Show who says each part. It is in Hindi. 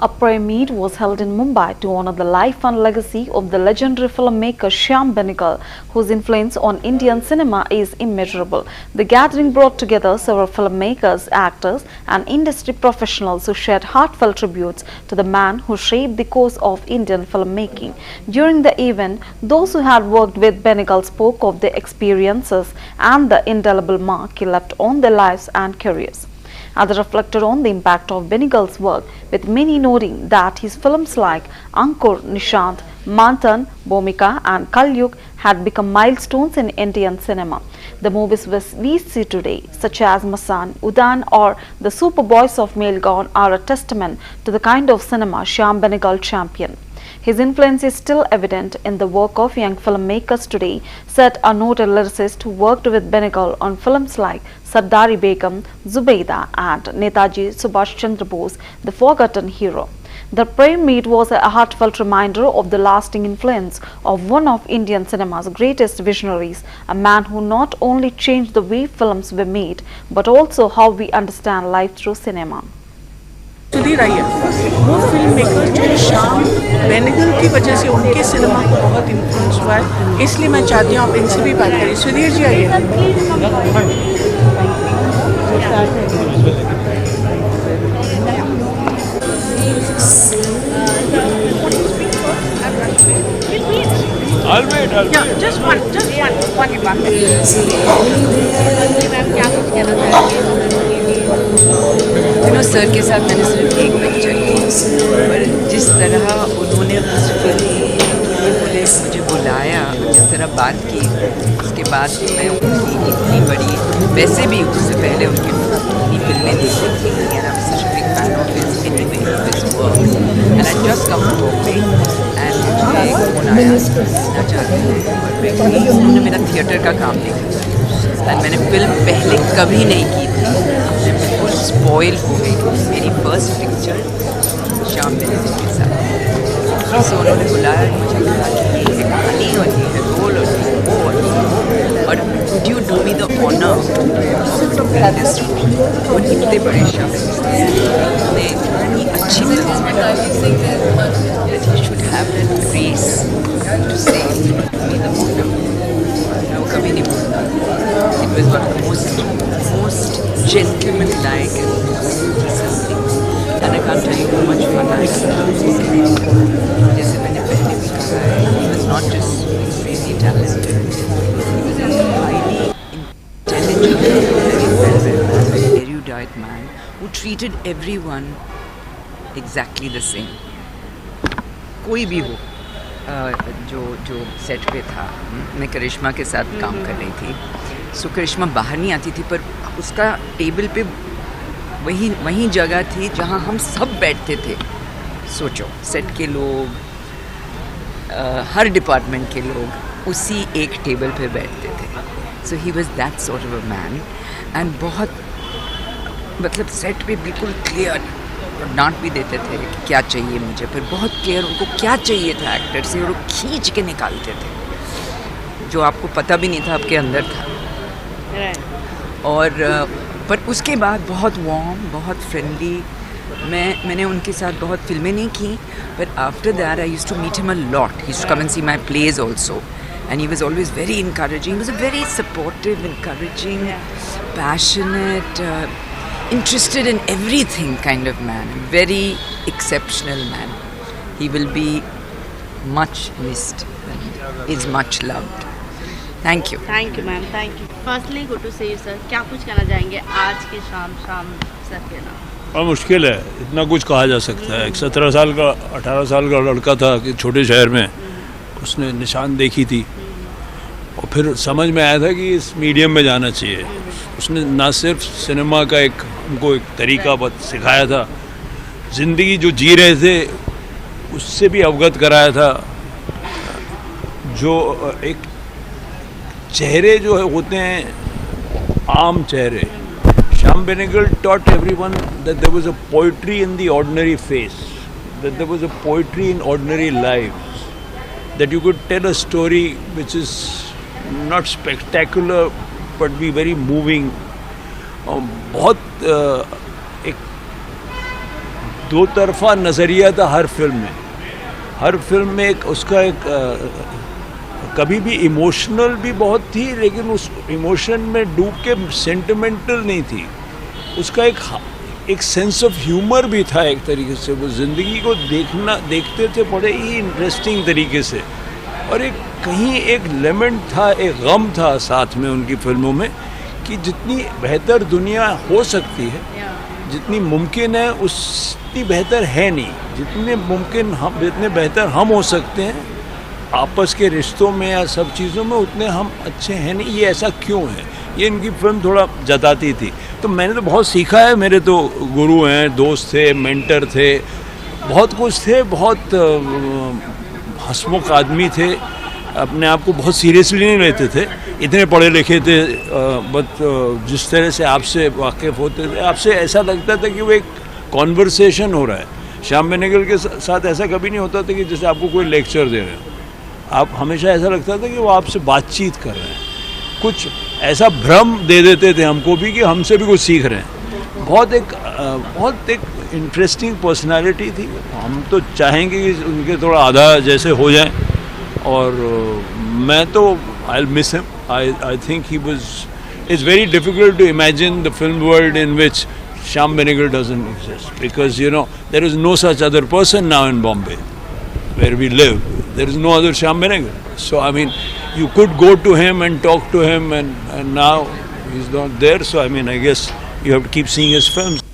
Speaker 1: A prayer meet was held in Mumbai to honor the life and legacy of the legendary filmmaker Shyam Benegal, whose influence on Indian cinema is immeasurable. The gathering brought together several filmmakers, actors, and industry professionals who shared heartfelt tributes to the man who shaped the course of Indian filmmaking. During the event, those who had worked with Benegal spoke of their experiences and the indelible mark he left on their lives and careers. Others reflected on the impact of Benegal's work, with many noting that his films like Ankur, Nishant, Manthan, Bhumika and Kalyug had become milestones in Indian cinema. The movies we see today, such as Masan, Udan or The Superboys of Melgaon, are a testament to the kind of cinema Shyam Benegal championed. His influence is still evident in the work of young filmmakers today, said a noted lyricist who worked with Benegal on films like Sardari Begum, Zubaida and Netaji Subhash Chandra Bose, The Forgotten Hero. The prayer meet was a heartfelt reminder of the lasting influence of one of Indian cinema's greatest visionaries, a man who not only changed the way films were made, but also how we understand life through cinema.
Speaker 2: Sudhir Iyer वो फिल्म मेकर जो श्याम बेनेगल की वजह से उनके सिनेमा को बहुत इन्फ्लुएंस हुआ है, इसलिए मैं चाहती हूँ आप इनसे भी बात करें। सुधीर जी आइए। Just one
Speaker 3: सर के साथ मैंने सिर्फ एक पिक्चर की, पर जिस तरह उन्होंने उस फिल्म के बोले मुझे बुलाया, जिस तरह बात की, उसके बाद मैं उनकी इतनी बड़ी, वैसे भी उससे पहले उनकी फिल्में देखी थी, and I'm such a big fan of his anyway, of his work, and I just come to Bombay and मुझे एक फोन आया, ना चाहते हैं, उन्होंने मेरा थिएटर का काम देखा, और मैंने फिल्म पहले कभी नहीं की थी, बिल्कुल स्पॉइल हो गई थी मेरी फर्स्ट पिक्चर श्याम बेनेगल के साथ। सो उन्होंने बुलाया, मुझे कहा कि ये कहानी होती है, रोल होती है, वो होती है, और would you do me the honour this role. और इतने बड़े शब्द ने इतनी अच्छी film that he should have that grace to say me the honour. मैं कभी नहीं बोलता। It was one of the most gentleman-like and decent things, and I can't tell you how much fun I had. जैसे मैंने पहले भी कहा है, he was not just crazy talented, he was a highly intelligent, very well-read, very erudite man who treated everyone exactly the same. कोई भी हो, जो सेट पे था, मैं करिश्मा के साथ काम कर रही थी, सो करिश्मा बाहर नहीं आती थी, पर उसका टेबल पे वही जगह थी जहाँ हम सब बैठते थे। सोचो, सेट के लोग, हर डिपार्टमेंट के लोग उसी एक टेबल पे बैठते थे। So he was that sort of a man, and बहुत मतलब सेट पे बिल्कुल क्लियर, डांट भी देते थे कि क्या चाहिए मुझे, पर बहुत क्लियर उनको क्या चाहिए था एक्टर से, और वो खींच के निकालते थे जो आपको पता भी नहीं था आपके अंदर था। और पर उसके बाद बहुत वार्म, बहुत फ्रेंडली। मैंने उनके साथ बहुत फिल्में नहीं की, पर after that I used to meet him a lot. He used to come and see my plays also, and he was always very encouraging. He was a very supportive, encouraging, passionate, interested in everything kind of man. Very exceptional man. He will be much missed and is much loved. Thank you.
Speaker 4: Thank you, ma'am. Thank you. Firstly, good to see you, sir. क्या कुछ कहना चाहेंगे आज के शाम सर के नाम?
Speaker 5: और मुश्किल है, इतना कुछ कहा जा सकता है। एक 17 साल का 18 साल का लड़का था कि छोटे शहर में, उसने निशान देखी थी और फिर समझ में आया था कि इस मीडियम में जाना चाहिए। उसने ना सिर्फ सिनेमा का उनको एक तरीका सिखाया था, ज़िंदगी जो जी रहे थे उससे भी अवगत कराया था। जो एक चेहरे जो होते हैं आम चेहरे, Shyam Benegal taught everyone that there was a poetry in the ordinary face, that there was a poetry in ordinary lives, that you could tell a story which is not spectacular but be very moving. बहुत एक दो तरफा नज़रिया था हर फिल्म में एक उसका एक कभी भी इमोशनल भी बहुत थी, लेकिन उस इमोशन में डूब के सेंटिमेंटल नहीं थी। उसका एक सेंस ऑफ ह्यूमर भी था एक तरीके से। वो ज़िंदगी को देखते थे बड़े ही इंटरेस्टिंग तरीके से, और कहीं एक लेमेंट था, एक गम था साथ में उनकी फिल्मों में, कि जितनी बेहतर दुनिया हो सकती है, जितनी मुमकिन है उतनी बेहतर है नहीं। जितने बेहतर हम हो सकते हैं आपस के रिश्तों में या सब चीज़ों में, उतने हम अच्छे हैं नहीं। ये ऐसा क्यों है, ये इनकी फिल्म थोड़ा जताती थी। तो मैंने तो बहुत सीखा है, मेरे तो गुरु हैं, दोस्त थे, मेंटर थे, बहुत कुछ थे, बहुत हंसमुख आदमी थे, अपने आप को बहुत सीरियसली नहीं लेते थे, इतने पढ़े लिखे थे, बट जिस तरह से आपसे वाकिफ़ होते थे, आपसे ऐसा लगता था कि वो एक कॉन्वर्सेशन हो रहा है। श्याम बेनेगल के साथ ऐसा कभी नहीं होता था कि जैसे आपको कोई लेक्चर दे रहे हो, आप हमेशा ऐसा लगता था कि वो आपसे बातचीत कर रहे हैं, कुछ ऐसा भ्रम दे देते थे हमको भी कि हमसे भी कुछ सीख रहे हैं। बहुत एक इंटरेस्टिंग पर्सनालिटी थी। हम तो चाहेंगे कि उनके थोड़ा आधा जैसे हो जाए, और मैं तो I miss him. I think he was, it's very difficult to imagine the film world in which Shyam Benegal doesn't exist, because there is no such other person now in Bombay where we live. There is no other Shyam Benegal. So I mean, you could go to him and talk to him, and now he's not there. So I mean, I guess you have to keep seeing his films.